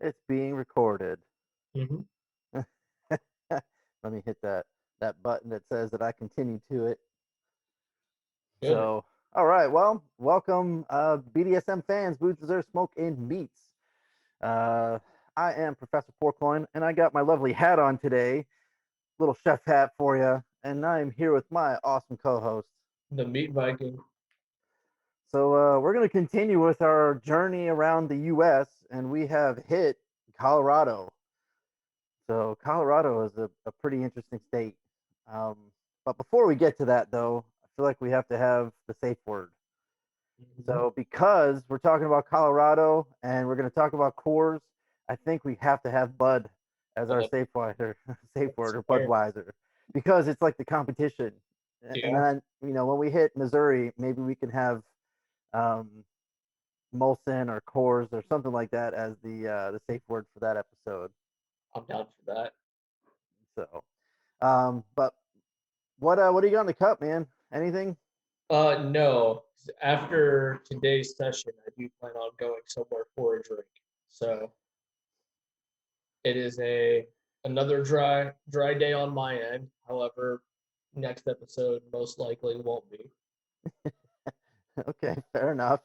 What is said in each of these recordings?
It's being recorded. Hmm. Let me hit that button that says that I continue to it. Good. So, all right. Well, welcome, BDSM fans, Booze Reserve Smoke and Meats. Uh, I am Professor Porkloin, and I got my lovely hat on today, little chef hat for you, and I am here with my awesome co-host. The meat Viking. So, we're going to continue with our journey around the U.S., and we have hit Colorado. So Colorado is a pretty interesting state. Um, but before we get to that, though, I feel like we have to have the safe word. Hmm. So because we're talking about Colorado and we're going to talk about Coors, I think we have to have Bud as our Uh, safe word, safe that's word or fair. Budweiser because it's like the competition. And Yeah. then when we hit Missouri, maybe we can have um, Molson or Coors or something like that as the safe word for that episode. I'm down for that. So, but what do you got in the cup, man? Anything? No. After today's session, I do plan on going somewhere for a drink. So it is a another dry day on my end. However, next episode most likely won't be. Okay, fair enough.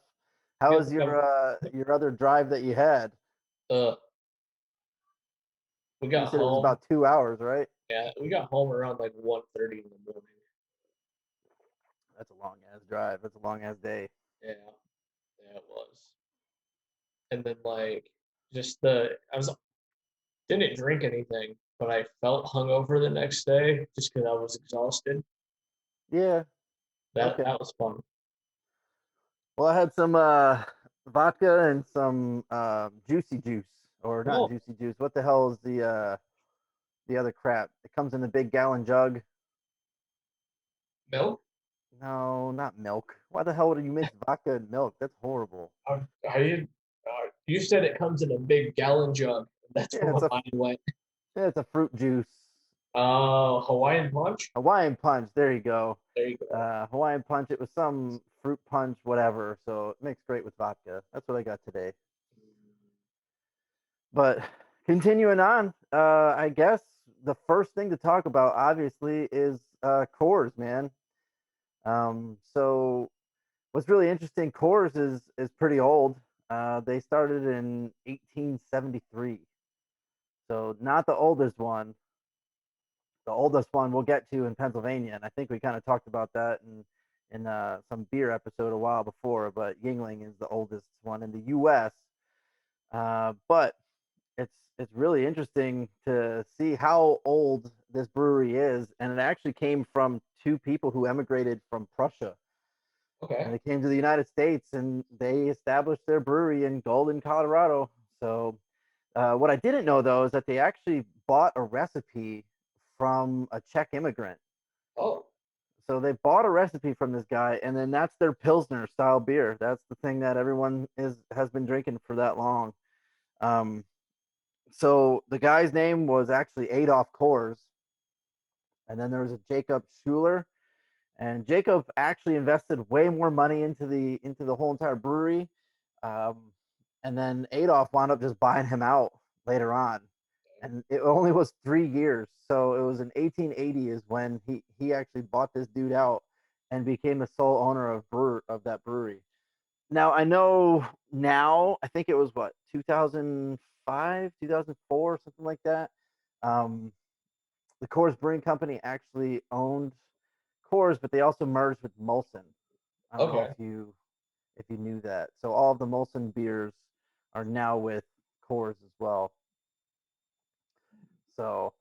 How Feel was like I'm, your other drive that you had? uh, we You got said it was home. about 2 hours, right? Yeah, we got home around like 1:30 in the morning. That's a long ass drive. That's a long ass day. Yeah, yeah, it was. And then like just the I was didn't drink anything, but I felt hungover the next day just because I was exhausted. Yeah. That Okay. that was fun. Well, I had some vodka and some juicy juice, or not Oh, juicy juice. What the hell is the other crap? It comes in a big gallon jug. milk? No, not milk. Why the hell would you mix vodka and milk? That's horrible. I didn't. You said it comes in a big gallon jug. That's Yeah, where my mind went. it's a fruit juice. Hawaiian punch. Hawaiian punch. There you go. There you go. Hawaiian punch. It was some fruit punch, whatever. So it makes great with vodka. That's what I got today. But continuing on, I guess the first thing to talk about, obviously, is Coors, man. So what's really interesting, Coors is pretty old. They started in 1873, so not the oldest one. The oldest one we'll get to in Pennsylvania, and I think we kind of talked about that in some beer episode a while before. But Yingling is the oldest one in the U.S. But it's really interesting to see how old this brewery is, and it actually came from two people who emigrated from Prussia, and Okay. they came to the United States, and they established their brewery in Golden, Colorado. So what I didn't know though is that they actually bought a recipe from a Czech immigrant. Oh, So they bought a recipe from this guy, and then that's their Pilsner style beer. That's the thing that everyone is has been drinking for that long. Um, so the guy's name was actually Adolf Coors, and then there was a Jacob Schuler, and Jacob actually invested way more money into the whole entire brewery, um, and then Adolf wound up just buying him out later on, and it only was 3 years. So it was in 1880 is when he actually bought this dude out and became the sole owner of that brewery. Now I know now I think it was what 2005, 2004, something like that. Um, the Coors Brewing Company actually owned Coors, but they also merged with Molson. I don't know okay. if you knew that. So all of the Molson beers are now with Coors as well. So,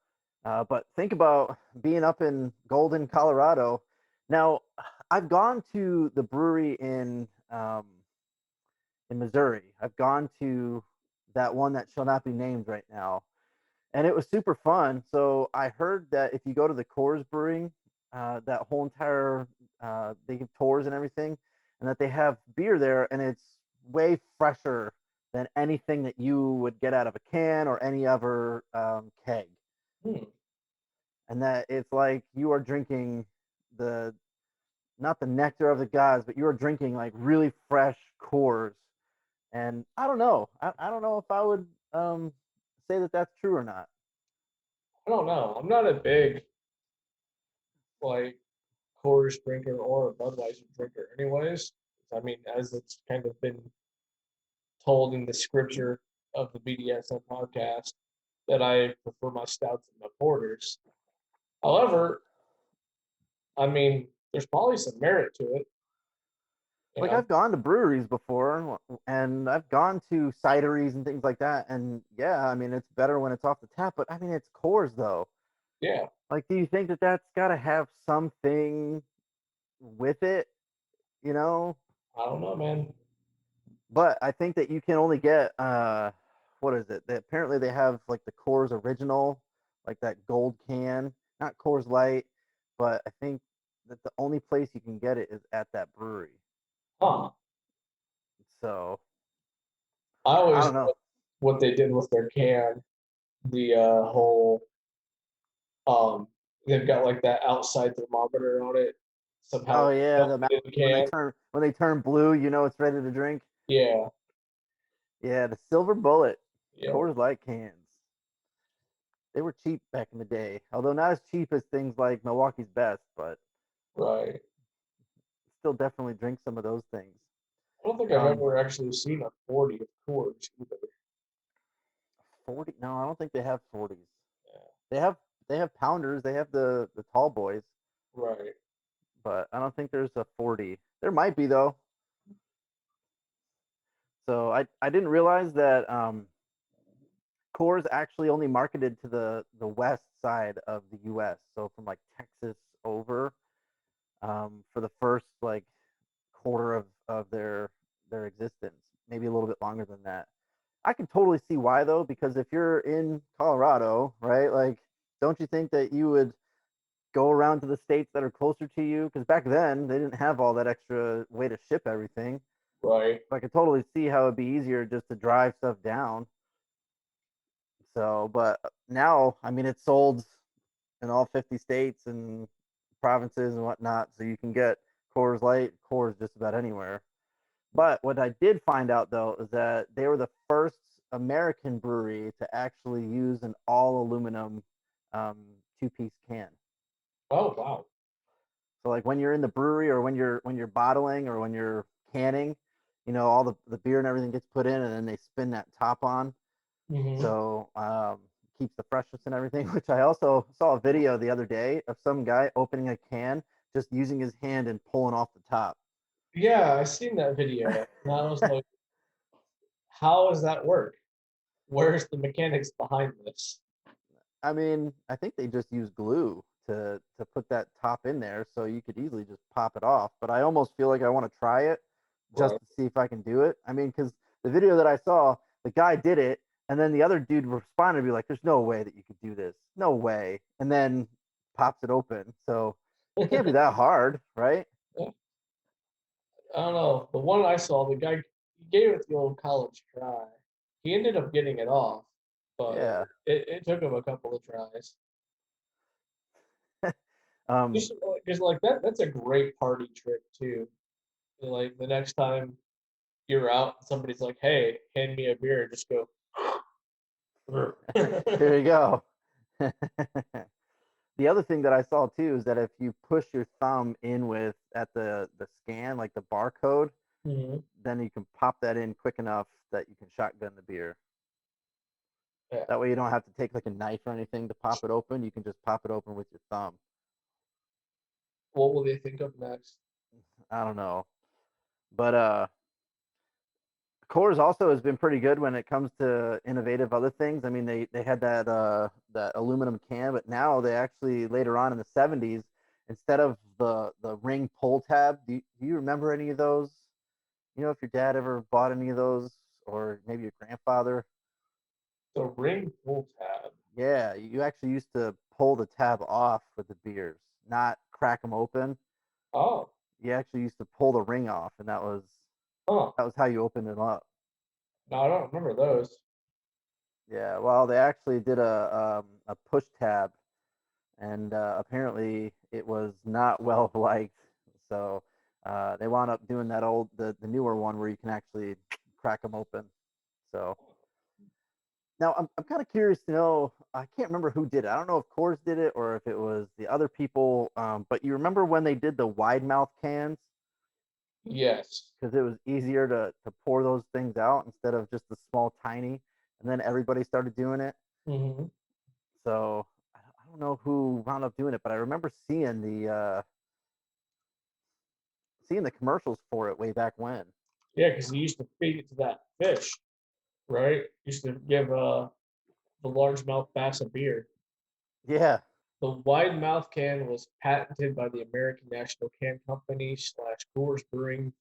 but think about being up in Golden, Colorado. Now, I've gone to the brewery in Missouri. I've gone to that one that shall not be named right now, and it was super fun. So I heard that if you go to the Coors Brewing, that whole entire they give tours and everything, and that they have beer there, and it's way fresher than anything that you would get out of a can or any other keg, Hmm. and that it's like you are drinking the not the nectar of the gods, but you are drinking like really fresh Coors. And I don't know. I don't know if I would. um say that that's true or not. I don't know. I'm not a big like Coors drinker or a Budweiser drinker, anyways. I mean, as it's kind of been told in the scripture of the BDSM podcast, that I prefer my stouts and my porters. However, I mean, there's probably some merit to it. You Like know? I've gone to breweries before and I've gone to cideries and things like that, and yeah, I mean it's better when it's off the tap, but I mean it's Coors though. Yeah, Like, do you think that that's got to have something with it, you know? I don't know, man. But I think that you can only get what is it? Apparently they have like the Coors original, like that gold can, not Coors Light, but I think that the only place you can get it is at that brewery. Huh. So I I always don't know. thought what they did with their can, the whole they've got like that outside thermometer on it. Somehow Oh it yeah, the melted in the when they can. turn blue, you know it's ready to drink. Yeah, Yeah, the Silver Bullet yeah, Coors Light cans. They were cheap back in the day, although not as cheap as things like Milwaukee's Best, but right. still definitely drink some of those things. I don't think I've Um, ever actually seen a 40 of Coors either. 40? No, I don't think they have 40s. Yeah, They have they have pounders. They have the tall boys, right. but I don't think there's a 40. There might be though. So I didn't realize that Coors actually only marketed to the west side of the U.S. So from like Texas over for the first like quarter of their existence, maybe a little bit longer than that. I can totally see why though, because if you're in Colorado, right, like, don't you think that you would go around to the states that are closer to you? Because back then they didn't have all that extra way to ship everything. Right. So I could totally see how it'd be easier just to drive stuff down. So, but now, I mean, it's sold in all 50 states and provinces and whatnot, so you can get Coors Light, Coors just about anywhere. But what I did find out though is that they were the first American brewery to actually use an all aluminum um, two-piece can. Oh wow. So like when you're in the brewery or when you're bottling or when you're canning, you know, all the beer and everything gets put in and then they spin that top on. Hmm. So keeps the freshness and everything. Which I also saw a video the other day of some guy opening a can just using his hand and pulling off the top. Yeah, I seen that video, and I was like, "How does that work? Where's the mechanics behind this?" I mean, I think they just use glue to put that top in there, so you could easily just pop it off. But I almost feel like I want to try it just Right. to see if I can do it. I mean, because the video that I saw, the guy did it, and then the other dude responded to be like, "There's no way that you could do this, no way," and then pops it open. So it can't be that hard, right? I don't know. The one I saw, the guy he gave it the old college try. He ended up getting it off, but Yeah. it took him a couple of tries. Um, Just because like that's a great party trick too. Like the next time you're out, and somebody's like, "Hey, hand me a beer," just go. there you go. The other thing that I saw too is that if you push your thumb in with at the scan, like the barcode, Hmm. then you can pop that in quick enough that you can shotgun the beer. Yeah. That way you don't have to take like a knife or anything to pop it open. You can just pop it open with your thumb. What will they think of next? I don't know, but Coors also has been pretty good when it comes to innovative other things. I mean, they had that aluminum can, but now they actually later on in the 70s, instead of the ring pull tab, do you remember any of those? You know, if your dad ever bought any of those, or maybe your grandfather. The ring pull tab. Yeah, you actually used to pull the tab off with the beers, not crack them open. Oh, You actually used to pull the ring off, and huh. that was how you opened it up. No, I don't remember those. Yeah, well, they actually did a push tab, and apparently it was not well liked. So they wound up doing the newer one where you can actually crack them open. So Now I'm kind of curious to know. I can't remember who did it. I don't know if Coors did it or if it was the other people. But you remember when they did the wide mouth cans Yes. because it was easier to pour those things out instead of just the small tiny, and then everybody started doing it. Hmm. So I don't know who wound up doing it, but I remember seeing the commercials for it way back when. Yeah, because you used to feed it to that fish, right? Used to give the largemouth bass a beer. Yeah, The wide mouth can was patented by the American National Can Company slash Coors Brewing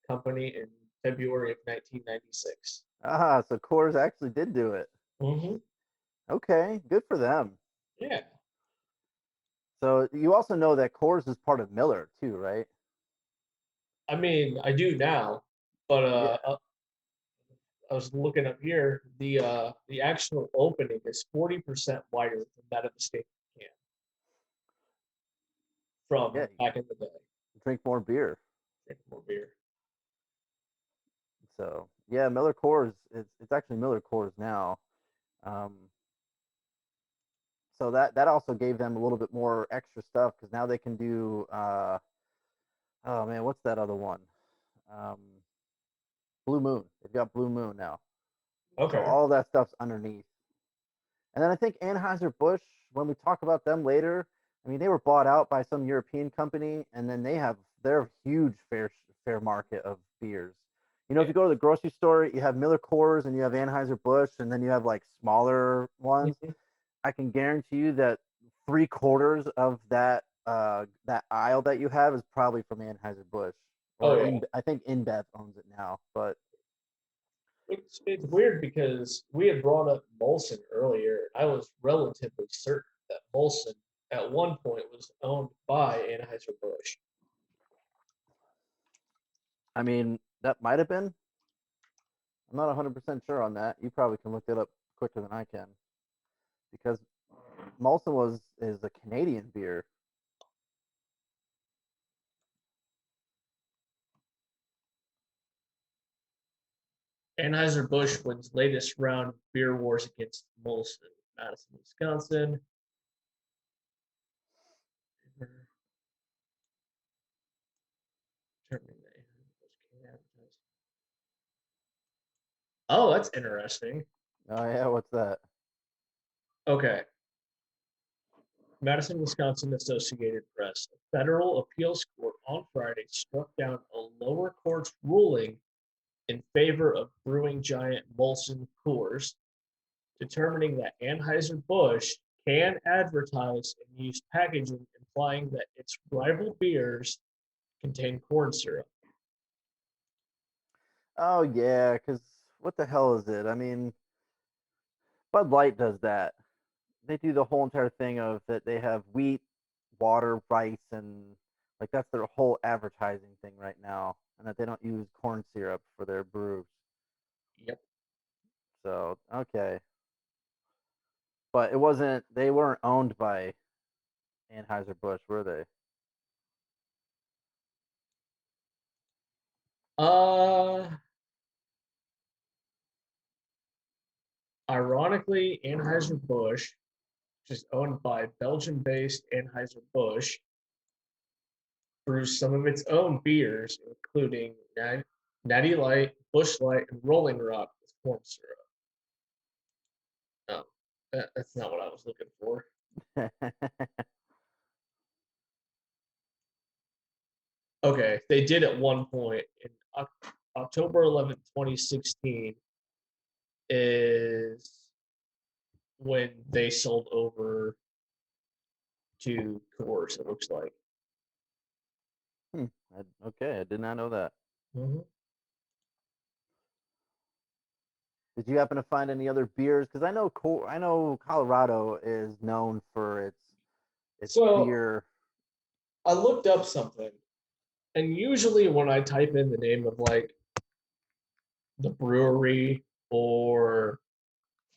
Company in February of 1996. so Coors actually did do it. Mm-hmm. Okay, good for them. Yeah. So you also know that Coors is part of Miller too, right? I mean, I do now, but Yeah, I was looking up here. The actual opening is 40% wider than that of the state can from yeah. back in the day. Drink more beer. Drink more beer. So yeah, Miller Coors. It's actually Miller Coors now. Um, so that also gave them a little bit more extra stuff because now they can do. Oh man, what's that other one? Um, Blue Moon. They've got Blue Moon now. So Okay. all that stuff's underneath. And then I think Anheuser Busch. When we talk about them later, I mean they were bought out by some European company, and then they have their huge fair market of beers. You know, if Yeah. you go to the grocery store, you have Miller Coors and you have Anheuser Busch, and then you have like smaller ones. Mhm. I can guarantee you that 3/4 of that aisle that you have is probably from Anheuser Busch, Oh or yeah. I think InBev owns it now. But It's weird because we had brought up Molson earlier. I was relatively certain that Molson at one point was owned by Anheuser-Busch. I mean that might have been. I'm not 100% sure on that. You probably can look it up quicker than I can because Molson was is a Canadian beer. Anheuser-Busch wins latest round of beer wars against Molson, Madison, Wisconsin. Oh, that's interesting. Oh yeah, what's that? Okay. Madison, Wisconsin Associated Press. A federal appeals court on Friday struck down a lower court's ruling in favor of brewing giant Molson Coors, determining that Anheuser-Busch can advertise and use packaging implying that its rival beers contain corn syrup. Oh yeah, because what the hell is it? I mean, Bud Light does that. They do the whole entire thing of that they have wheat, water, rice, and like that's their whole advertising thing right now, and that they don't use corn syrup for their brews. Yep. So okay, but it wasn't. They weren't owned by Anheuser Busch, were they? Uh, Ironically, Anheuser-Busch, which is owned by Belgian-based Anheuser-Busch, brews some of its own beers, including Natty Light, Busch Light, and Rolling Rock with corn syrup. No, that's not what I was looking for. Okay, they did at one point in October 11th, 2016 is when they sold over to Coors, it looks like. Hmm, okay, I did not know that. Mhm. Did you happen to find any other beers? Because I know Colorado is known for its So beer. I looked up something, and usually when I type in the name of like the brewery or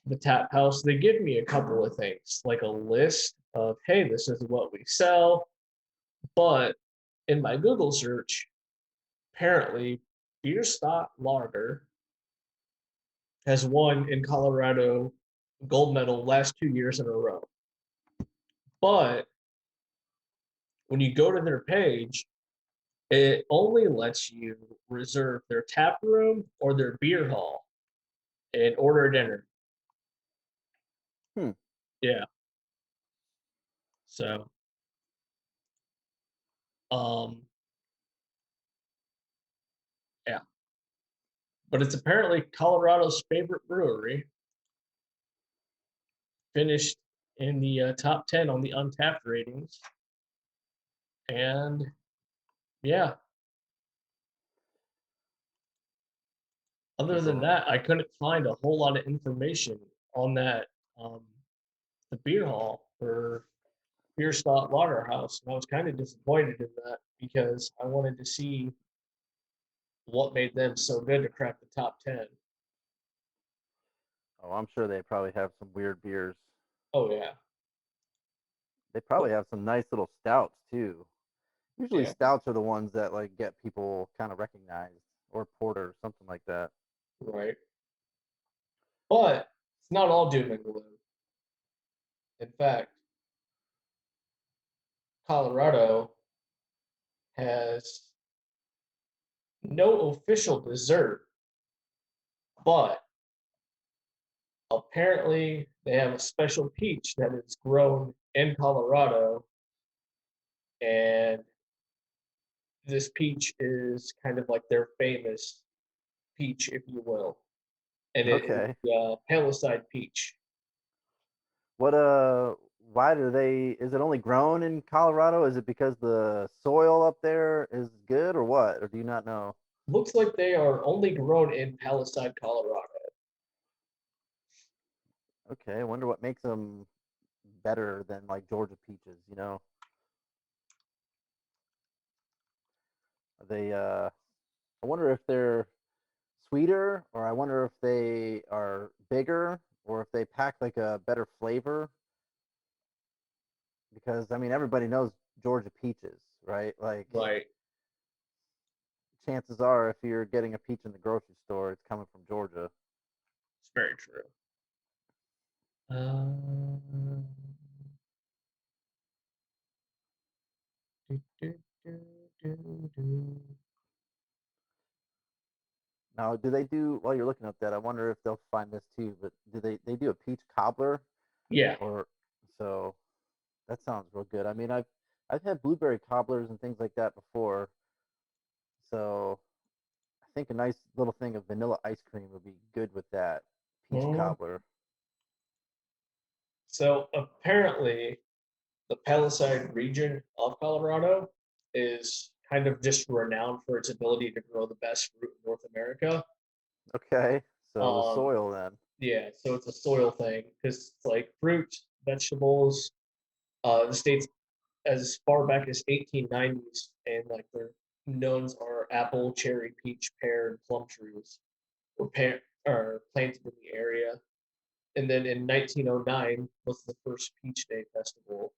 the tap house, they give me a couple of things, like a list of, hey, this is what we sell. But in my Google search, apparently, Beerstock Lager has won in Colorado gold medal last 2 years in a row. But when you go to their page, it only lets you reserve their tap room or their beer hall and order dinner. Hmm. Yeah. So, um, yeah. But it's apparently Colorado's favorite brewery, finished in the top 10 on the Untapped ratings. And yeah, other There's than a that, I couldn't find a whole lot of information on that, um, the beer hall for Beerstock Waterhouse. And I was kind of disappointed in that because I wanted to see what made them so good to crack the top 10. Oh, I'm sure they probably have some weird beers. Oh, yeah. They But, probably have some nice little stouts too. Usually yeah, stouts are the ones that like get people kind of recognized, or porter or something like that. right. But it's not all doom and gloom. In fact, Colorado has no official dessert, but apparently they have a special peach that is grown in Colorado, and this peach is kind of like their famous peach, if you will, and it is Okay. the Palisade peach. What why do they is it only grown in Colorado? Is it because the soil up there is good or what? Or do you not know? Looks like they are only grown in Palisade, Colorado. Okay, I wonder what makes them better than like Georgia peaches, you know? Are they I wonder if they're sweeter, or I wonder if they are bigger, or if they pack like a better flavor, because I mean everybody knows Georgia peaches, right? Like Right, chances are if you're getting a peach in the grocery store, it's coming from Georgia. it's very true. Um, do, do, do. Now, do they do while you're looking up that? I wonder if they'll find this too. But do they do a peach cobbler Yeah. or so? That sounds real good. I mean, I've had blueberry cobblers and things like that before. So I think a nice little thing of vanilla ice cream would be good with that peach Mm. cobbler. So apparently, the Palisade region of Colorado is kind of just renowned for its ability to grow the best fruit in North America. Okay, so the Um, soil then. yeah, so it's a soil thing because it's like fruit, vegetables. The state's as far back as 1890s, and like their knowns are apple, cherry, peach, pear, and plum trees are planted in the area. And then in 1909 was the first Peach Day Festival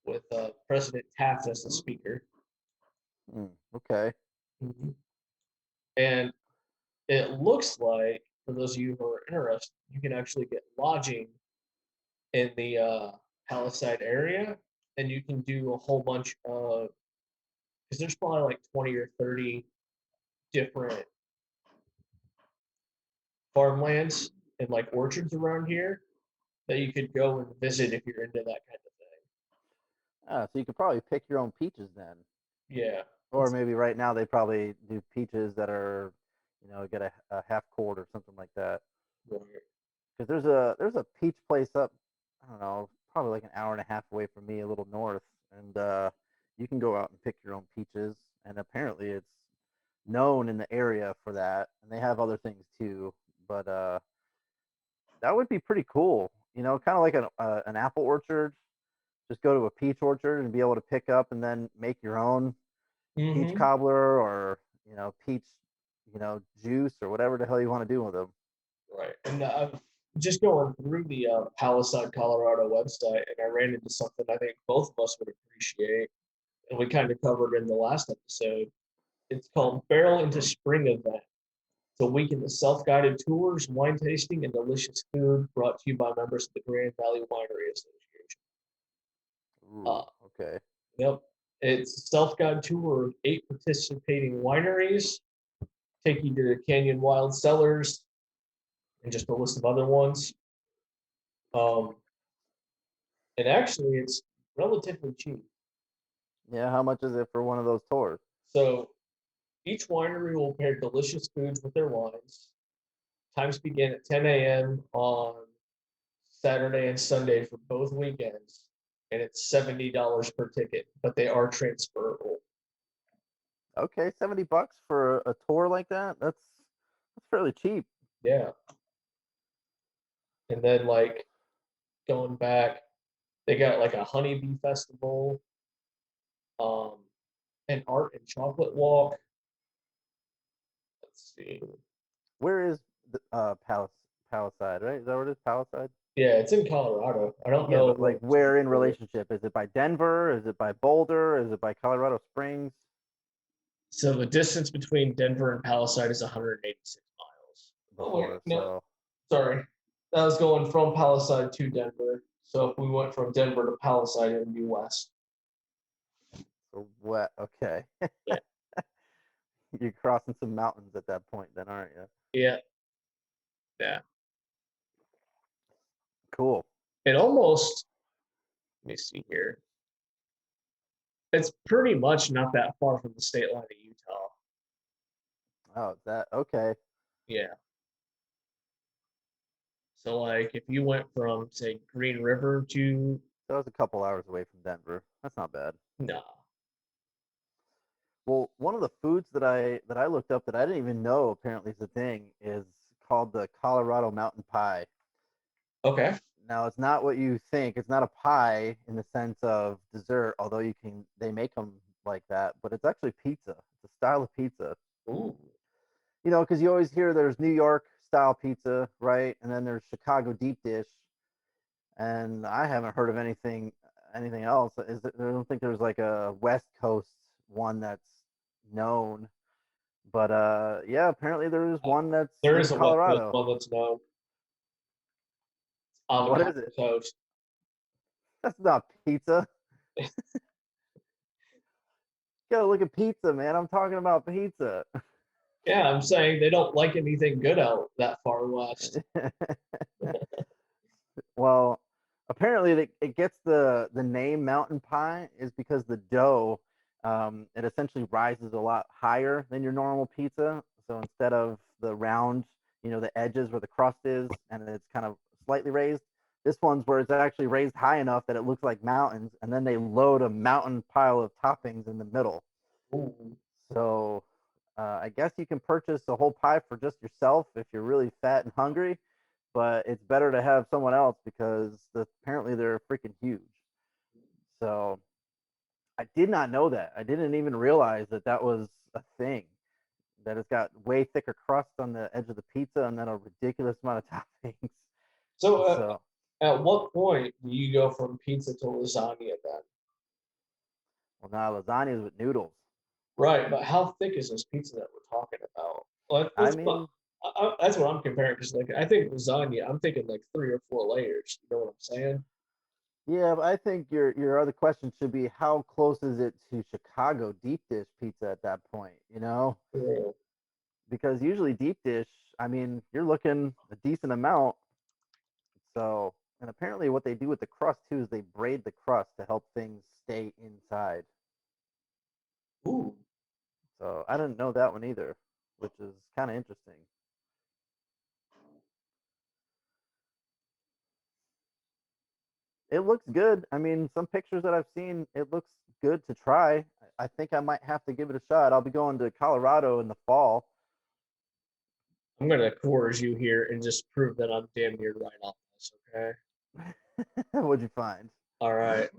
with President Taft as the speaker. Okay. Mhm. And it looks like, for those of you who are interested, you can actually get lodging in the Palisade area, and you can do a whole bunch of, because there's probably like 20 or 30 different farmlands and like orchards around here that you could go and visit if you're into that kind of thing. So you could probably pick your own peaches then, Yeah, or maybe right now they probably do peaches that are, get a half quart or something like that. right. Because there's a peach place up, I don't know, probably like an hour and a half away from me, a little north, and you can go out and pick your own peaches, and apparently it's known in the area for that, and they have other things too. But that would be pretty cool, kind of like an apple orchard. Just go to a peach orchard and be able to pick up and then make your own peach Mm-hmm. cobbler, or peach, juice, or whatever the hell you want to do with them. Right. And just going through the Palisade, Colorado website, and I ran into something I think both of us would appreciate, and we kind of covered in the last episode. It's called Barrel into Spring Event. It's a weekend of self-guided tours, wine tasting, and delicious food brought to you by members of the Grand Valley Winery Association. Ooh, okay. Yep. It's a self-guided tour of 8 participating wineries, take you to the Canyon Wild Cellars, and just a list of other ones. Um, and actually, it's relatively cheap. Yeah, how much is it for one of those tours? So each winery will pair delicious foods with their wines. Times begin at 10 a.m. on Saturday and Sunday for both weekends, and it's $70 per ticket, but they are transferable. Okay, $70 for a tour like that? That's fairly cheap. Yeah. And then like going back, they got like a honeybee festival, um, an art and chocolate walk. Let's see. Where is the Palisade, right? Is that where it is? Palisade? Yeah, it's in Colorado. I don't Yeah, know but like what where in relationship? Is it by Denver? Is it by Boulder? Is it by Colorado Springs? So the distance between Denver and Palisade is 186 miles. Oh wait, Before, no, so sorry. That was going from Palisade to Denver. So if we went from Denver to Palisade, it would be west. what? Okay. Yeah. You're crossing some mountains at that point, then, aren't you? Yeah. Yeah. Cool. It almost, let me see here. It's pretty much not that far from the state line of Utah. Oh, that okay. Yeah. So like if you went from say Green River to That was a couple hours away from Denver. That's not bad. nah. Well, one of the foods that I looked up that I didn't even know apparently is a thing is called the Colorado Mountain Pie. Okay. Now, it's not what you think. It's not a pie in the sense of dessert, although they make them like that, but it's actually pizza. It's a style of pizza. Ooh. Because you always hear there's New York style pizza, right? And then there's Chicago deep dish, and I haven't heard of anything else. I don't think there's like a West Coast one that's known. But yeah, apparently there is one that's There in is a West Coast Colorado. one that's known. What Avocado is it? toast. That's not pizza. You gotta look at pizza, man. I'm talking about pizza. Yeah, I'm saying they don't like anything good out that far west. Well, apparently it gets the name mountain pie is because the dough it essentially rises a lot higher than your normal pizza. So instead of the round, the edges where the crust is, and it's kind of slightly raised, this one's where it's actually raised high enough that it looks like mountains, and then they load a mountain pile of toppings in the middle. Ooh. So I guess you can purchase a whole pie for just yourself if you're really fat and hungry, but it's better to have someone else because apparently they're freaking huge. So I did not know that. I didn't even realize that was a thing. That it's got way thicker crust on the edge of the pizza and then a ridiculous amount of toppings. So So at what point do you go from pizza to lasagna then? well, now lasagnas with noodles. Right, but how thick is this pizza that we're talking about? I mean, That's what I'm comparing because like I think lasagna, I'm thinking like 3 or 4 layers. You know what I'm saying? yeah, but I think your other question should be how close is it to Chicago deep dish pizza at that point? Yeah. Because usually deep dish, I mean, you're looking a decent amount. So, and apparently what they do with the crust too is they braid the crust to help things stay inside. Ooh. So I didn't know that one either, which is kind of interesting. It looks good. I mean, some pictures that I've seen, it looks good to try. I think I might have to give it a shot. I'll be going to Colorado in the fall. I'm gonna coerce you here and just prove that I'm damn near right on this, okay? What'd you find? All right.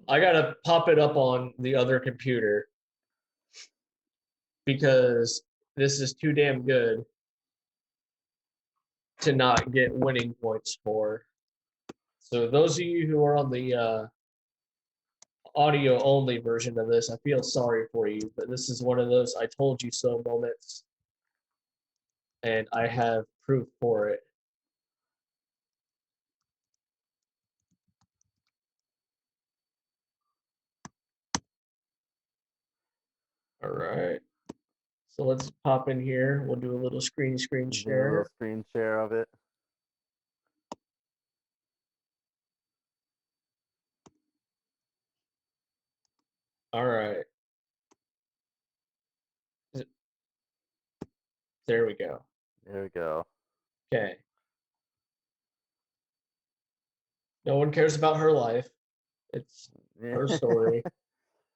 I gotta pop it up on the other computer because this is too damn good to not get winning points for. So those of you who are on the audio only version of this, I feel sorry for you, but this is one of those I told you so moments. and I have proof for it. All right. So let's pop in here. We'll do a little screen Do a little share. screen share of it. All right. There we go. There we go. Okay. No one cares about her life. It's Yeah. her story.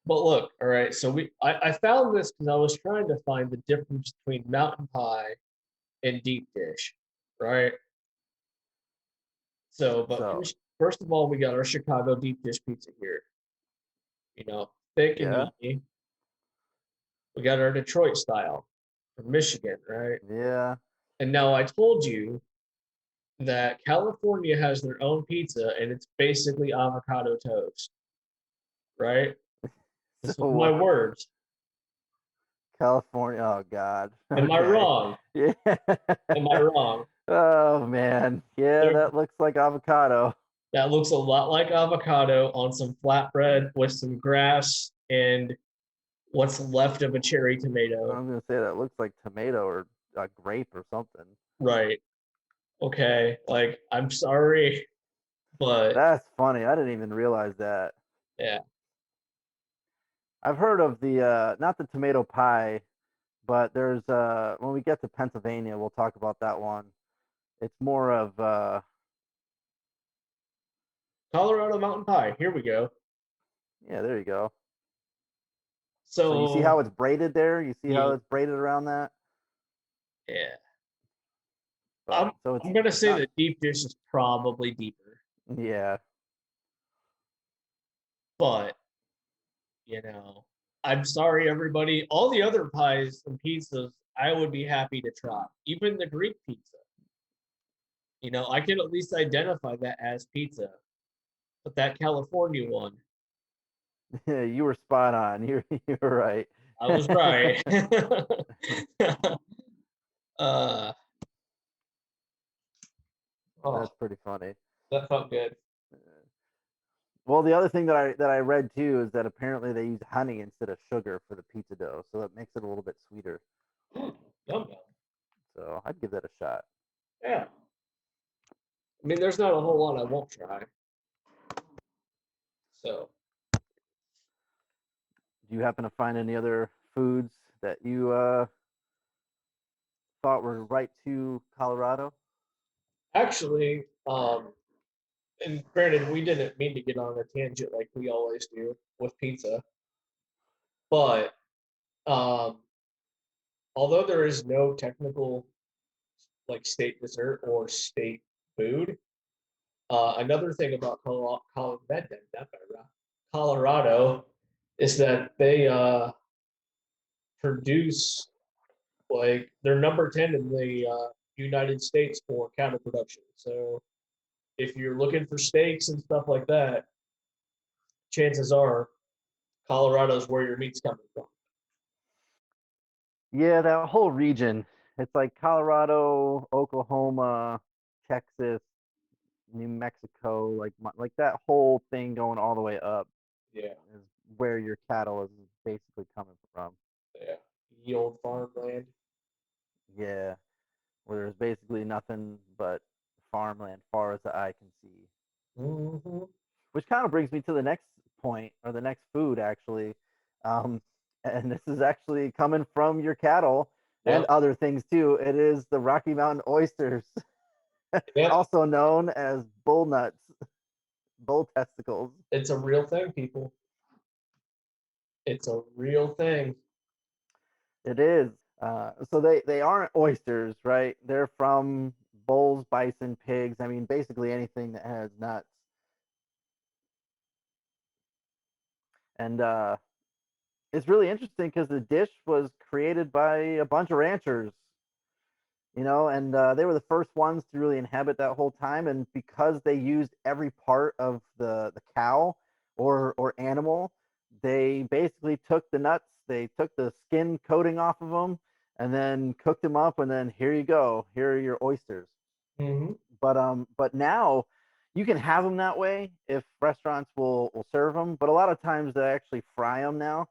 But look, all right. So I found this because I was trying to find the difference between mountain pie and deep dish, right? So, but So, first of all, we got our Chicago deep dish pizza here. Thick and yeah. meaty. We got our Detroit style from Michigan, right? Yeah. And now I told you that California has their own pizza and it's basically avocado toast, right? This was So my what? words. California. Oh God. Am I Okay. wrong? Yeah. Am I wrong? Oh man. Yeah, There, that looks like avocado. that looks a lot like avocado on some flatbread with some grass and what's left of a cherry tomato. I'm gonna say that looks like tomato or a grape or something. Right. Okay. Like, I'm sorry, but That's funny. I didn't even realize that. yeah. I've heard of the not the tomato pie, but there's when we get to Pennsylvania, we'll talk about that one. It's more of Colorado mountain pie. Here we go. yeah, there you go. So you see how So, it's braided there? You see how yeah, it's braided around that? yeah. But I'm so it's I'm gonna it's say not that deep dish is probably deeper, yeah. but you know, I'm sorry, everybody. All the other pies and pizzas, I would be happy to try. Even the Greek pizza. I can at least identify that as pizza. But that California one, Yeah, you were spot on. You were right. I was right. uh, oh, That's pretty funny. that felt good. Well, the other thing that I read too is that apparently they use honey instead of sugar for the pizza dough, so that makes it a little bit sweeter. Yum yum. So I'd give that a shot. Yeah. I mean, there's not a whole lot I won't try. So Do you happen to find any other foods that you thought were right to Colorado? actually, and granted, we didn't mean to get on a tangent like we always do with pizza, but um, although there is no technical like state dessert or state food, another thing about Colorado is that they produce like they're number 10 in the United States for cattle production. So if you're looking for steaks and stuff like that, chances are Colorado's where your meat's coming from. Yeah, that whole region. It's like Colorado, Oklahoma, Texas, New Mexico, like that whole thing going all the way up Yeah, is where your cattle is basically coming from. yeah. Ye old farmland. Yeah, where there's basically nothing but farmland far as the eye can see. Mm-hmm. Which kind of brings me to the next point or the next food actually. Um, and this is actually coming from your cattle and Yep, other things too. It is the Rocky Mountain oysters, yep. also known as bull nuts, bull testicles. It's a real thing, people. It's a real thing. It is. So they aren't oysters, right? They're from bulls, bison, pigs. I mean, basically anything that has nuts. And it's really interesting because the dish was created by a bunch of ranchers, and they were the first ones to really inhabit that whole time. And because they used every part of the cow or animal, they basically took the nuts, they took the skin coating off of them, and then cooked them up, and then here you go. Here are your oysters. Hmm. But now you can have them that way if restaurants will serve them. But a lot of times they actually fry them now.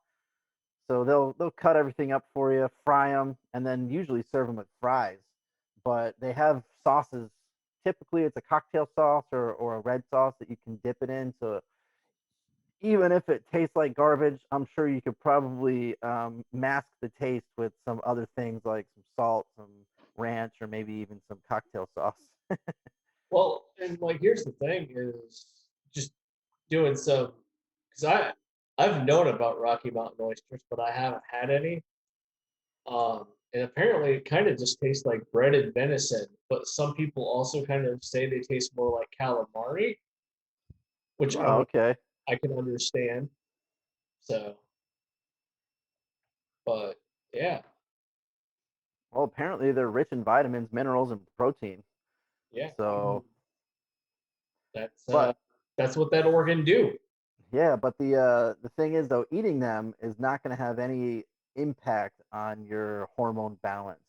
So they'll cut everything up for you, fry them, and then usually serve them with fries. But they have sauces. Typically, it's a cocktail sauce or a red sauce that you can dip it in. So even if it tastes like garbage, I'm sure you could probably mask the taste with some other things like some salt, some ranch, or maybe even some cocktail sauce. Well, and like here's the thing is just doing some because I've known about Rocky Mountain oysters, but I haven't had any. And apparently it kind of just tastes like breaded venison, but some people also kind of say they taste more like calamari, which Oh, okay. I can understand. So, but yeah, Well, apparently they're rich in vitamins, minerals, and protein. yeah, I mean, So, that's but that's what that organ do. yeah, but the thing is though, eating them is not going to have any impact on your hormone balance.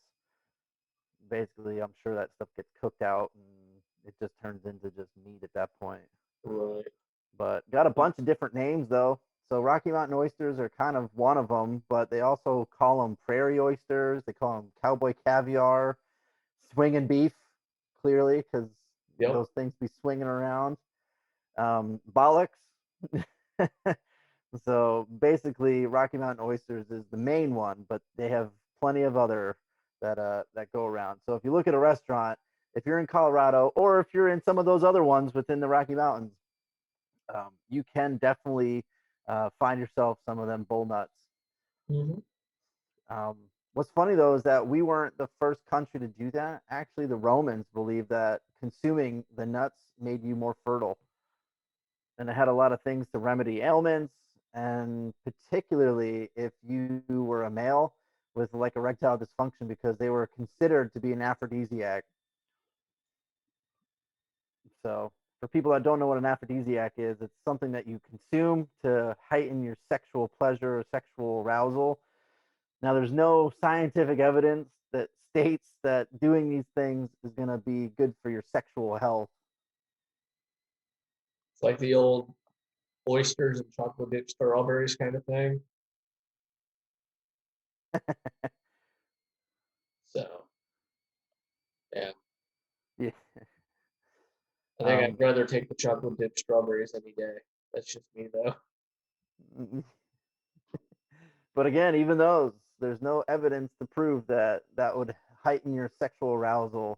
Basically, I'm sure that stuff gets cooked out and it just turns into just meat at that point. Right. But got a bunch of different names though. So Rocky Mountain oysters are kind of one of them, but they also call them prairie oysters. They call them cowboy caviar, swinging beef, clearly because Yep. those things be swinging around. Bollocks. So basically, Rocky Mountain oysters is the main one, but they have plenty of other that go around. So if you look at a restaurant, if you're in Colorado or if you're in some of those other ones within the Rocky Mountains, you can definitely find yourself some of them bull nuts. Hmm. What's funny though is that we weren't the first country to do that. Actually, the Romans believed that consuming the nuts made you more fertile, and it had a lot of things to remedy ailments, and particularly if you were a male with like erectile dysfunction, because they were considered to be an aphrodisiac. So for people that don't know what an aphrodisiac is, it's something that you consume to heighten your sexual pleasure or sexual arousal. Now, there's no scientific evidence that states that doing these things is going to be good for your sexual health. It's like the old oysters and chocolate dipped strawberries kind of thing. So yeah, Yeah. I think I'd Um, rather take the chocolate dipped strawberries any day. That's just me though. but again, even those, there's no evidence to prove that that would heighten your sexual arousal.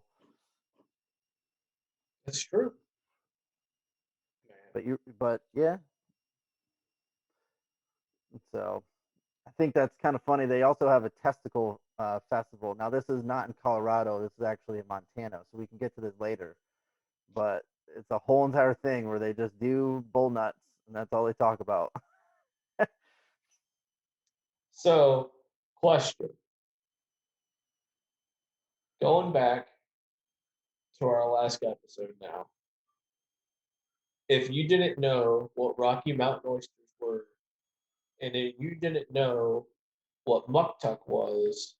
That's true. Man. But yeah. So I think that's kind of funny. They also have a testicle festival. Now, this is not in Colorado. This is actually in Montana. So we can get to this later. But it's a whole entire thing where they just do bull nuts, and that's all they talk about. So, question. Going back to our Alaska episode now, if you didn't know what Rocky Mountain oysters were, and if you didn't know what muktuk was,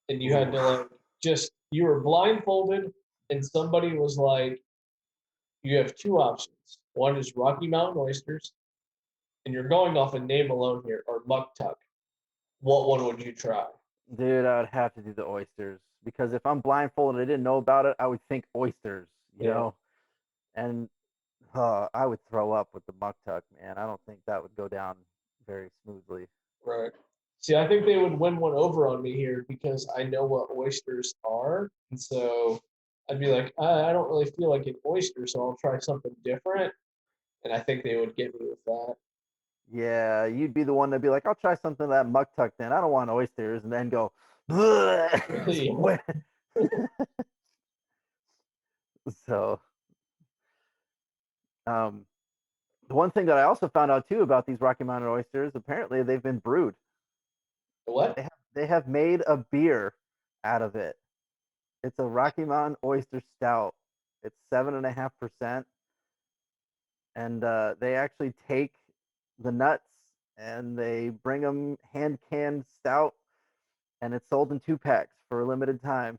and you had Ooh. to like just you were blindfolded, and somebody was like, you have two options. One is Rocky Mountain oysters, and you're going off a name alone here, or muktuk. What one would you try? Dude, I would have to do the oysters because if I'm blindfolded and I didn't know about it, I would think oysters, Yeah, and I would throw up with the muktuk, man. I don't think that would go down very smoothly. right. See, I think they would win one over on me here because I know what oysters are. And so I'd be like, I don't really feel like an oyster, so I'll try something different. And I think they would get me with that. Yeah, you'd be the one to be like, I'll try something of that muktuk then. I don't want oysters, and then go, Yeah. so um, the one thing that I also found out too about these Rocky Mountain oysters, apparently they've been brewed. What? They have made a beer out of it. It's a Rocky Mountain oyster stout. It's 7.5%, and they actually take the nuts and they bring them hand canned stout and it's sold in 2 packs for a limited time.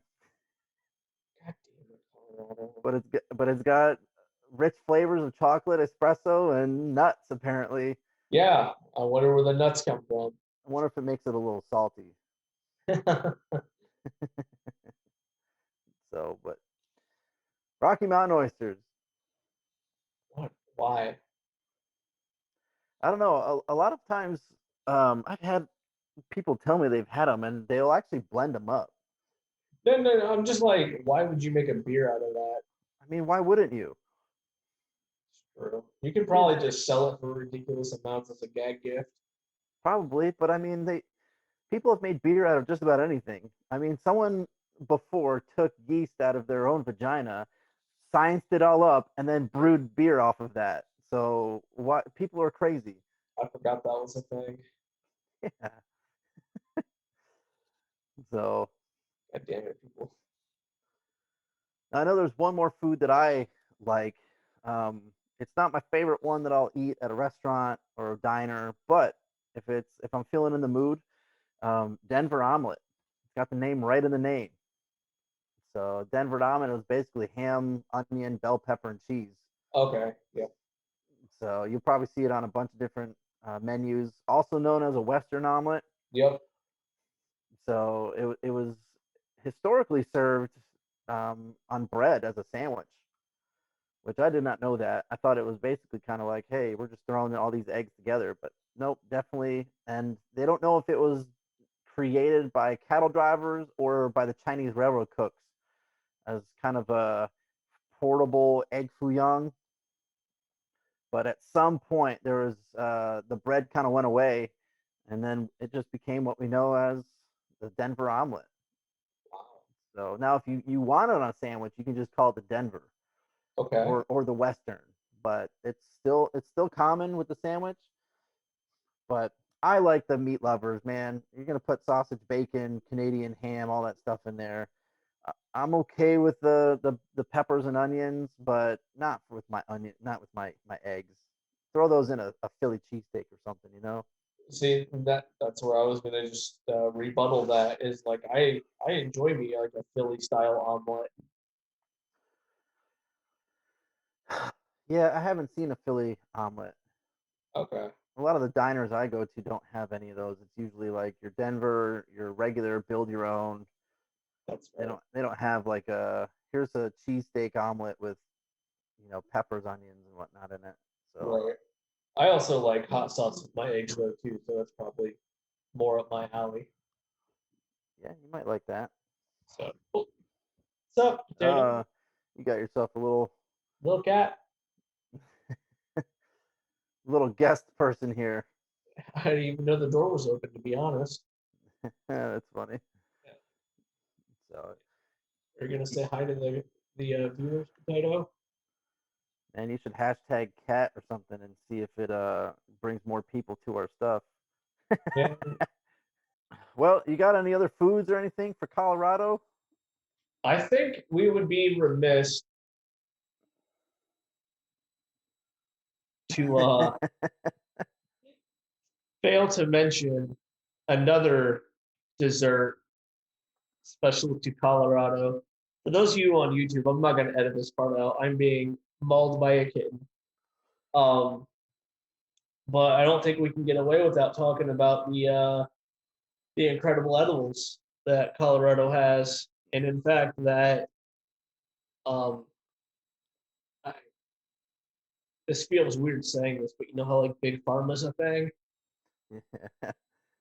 God damn it, Colorado. But it's got rich flavors of chocolate, espresso, and nuts. Apparently, Yeah, I wonder where the nuts come from. I wonder if it makes it a little salty. So, but Rocky Mountain oysters. What? Why? I don't know. A lot of times, I've had people tell me they've had them, and they'll actually blend them up. No. I'm just like, why would you make a beer out of that? I mean, why wouldn't you? It's true. You can Dude, probably just sell it for ridiculous amounts as a gag gift. probably, but I mean, people have made beer out of just about anything. I mean, someone before took yeast out of their own vagina, scienced it all up, and then brewed beer off of that. So what? People are crazy. I forgot that was a thing. Yeah. So God damn it, people. I know there's one more food that I like. Um, it's not my favorite one that I'll eat at a restaurant or a diner, but if I'm feeling in the mood, Denver omelet. It's got the name right in the name. So Denver omelet is basically ham, onion, bell pepper, and cheese. Okay, yeah. So you'll probably see it on a bunch of different menus, also known as a Western omelet. Yep. So it was historically served on bread as a sandwich, which I did not know that. I thought it was basically kind of like, hey, we're just throwing all these eggs together, but nope, definitely. And they don't know if it was created by cattle drivers or by the Chinese railroad cooks as kind of a portable egg fouillon. But at some point, there was the bread kind of went away, and then it just became what we know as the Denver omelet. Wow. So now, if you want it on a sandwich, you can just call it the Denver Okay. or the Western. But it's still common with the sandwich. But I like the meat lovers, man. You're gonna put sausage, bacon, Canadian ham, all that stuff in there. I'm okay with the peppers and onions, but not with my eggs. Throw those in a Philly cheesesteak or something, you know. See, that's where I was gonna just rebuttal that is like I enjoy me like a Philly style omelet. Yeah, I haven't seen a Philly omelet. Okay, A lot of the diners I go to don't have any of those. It's usually like your Denver, your regular build your own. that's They right. don't have like a here's a cheesesteak omelet with peppers, onions, and whatnot in it. So Right. I also like hot sauce with my eggs though too, so that's probably more up my alley. yeah, you might like that. So, what's up, potato? Uh, you got yourself a little Little cat. little guest person here. I didn't even know the door was open, to be honest. That's funny. Yeah. So, Are you gonna say hi to the viewers, potato? and you should hashtag cat or something and see if it brings more people to our stuff. Yeah. Well, you got any other foods or anything for Colorado? I think we would be remiss to fail to mention another dessert special to Colorado. For those of you on YouTube, I'm not going to edit this part out. I'm being mauled by a kitten. Um, but I don't think we can get away without talking about the incredible edibles that Colorado has, and in fact that um, I, this feels weird saying this, but you know how like big pharma is a thing.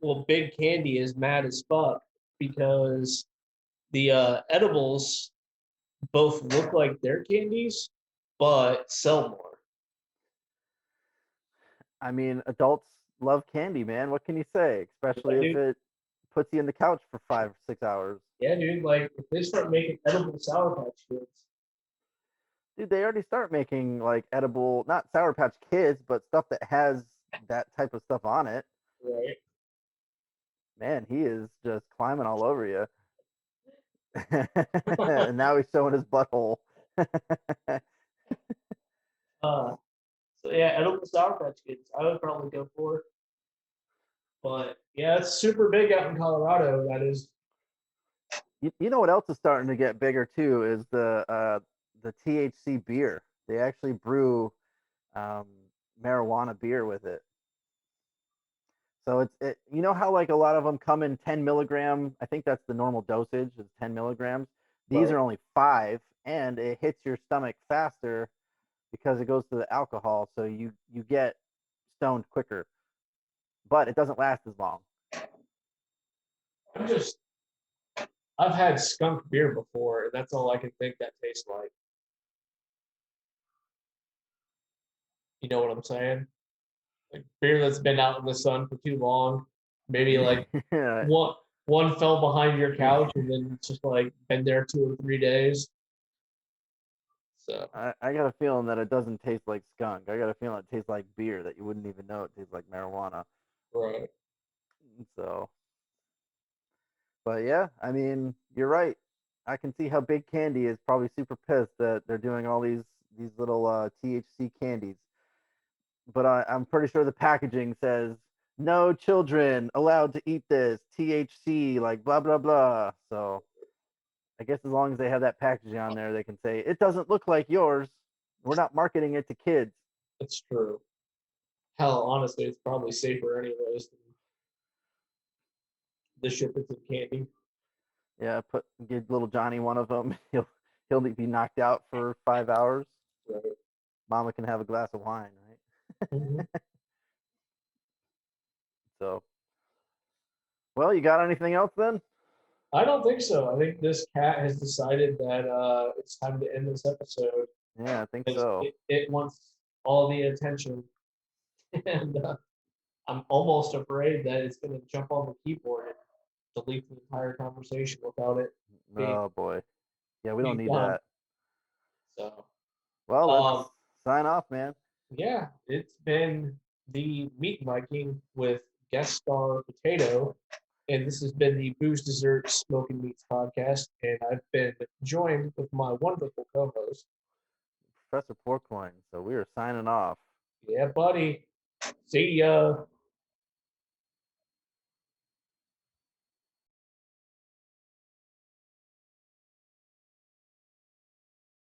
Well, Big Candy is mad as fuck because the edibles both look like they're candies, but sell more. I mean, adults love candy, man. What can you say? Yeah, Especially if dude. it puts you in the couch for 5 6 hours. Yeah, dude. Like if they start making edible Sour Patch Kids, Dude, they already start making like edible, not Sour Patch Kids, but stuff that has that type of stuff on it. right? Man, he is just climbing all over you. And now he's showing his butthole. So yeah, edible Sour Patch Kids, I would probably go for. But Yeah, it's super big out in Colorado. That is. You know what else is starting to get bigger too is the THC beer. They actually brew um, marijuana beer with it. So you know how like a lot of them come in 10 milligram. I think that's the normal dosage is 10 milligrams. These Right. are only 5, and it hits your stomach faster because it goes to the alcohol. So you get stoned quicker, but it doesn't last as long. I'm just. I've had skunk beer before, and that's all I can think that tastes like. You know what I'm saying? Like beer that's been out in the sun for too long. Maybe like Yeah, one fell behind your couch and then it's just like been there 2 or 3 days. So I got a feeling that it doesn't taste like skunk. I got a feeling it tastes like beer that you wouldn't even know it tastes like marijuana. right. So, but yeah, I mean, you're right. I can see how Big Candy is probably super pissed that they're doing all these little THC candies. But I'm pretty sure the packaging says no children allowed to eat this THC, like blah blah blah. So I guess as long as they have that packaging on there, they can say it doesn't look like yours. We're not marketing it to kids. It's true. Hell, honestly, it's probably safer anyways than the shit that's in candy. Yeah, give little Johnny one of them. He'll be knocked out for 5 hours. Right. Mama can have a glass of wine, right? Mhm. So, well, you got anything else then? I don't think so. I think this cat has decided that it's time to end this episode Yeah, I think because so. it wants all the attention. And I'm almost afraid that it's going to jump on the keyboard and delete the entire conversation without it being Oh boy. Yeah, we don't being need done. that. So, Well, let's um, sign off, man. yeah, it's been the Meat Viking with guest star Potato, and this has been the Booze Dessert Smoking Meats podcast. And I've been joined with my wonderful co-host. Professor Porkloin. So we are signing off. Yeah, buddy. See ya.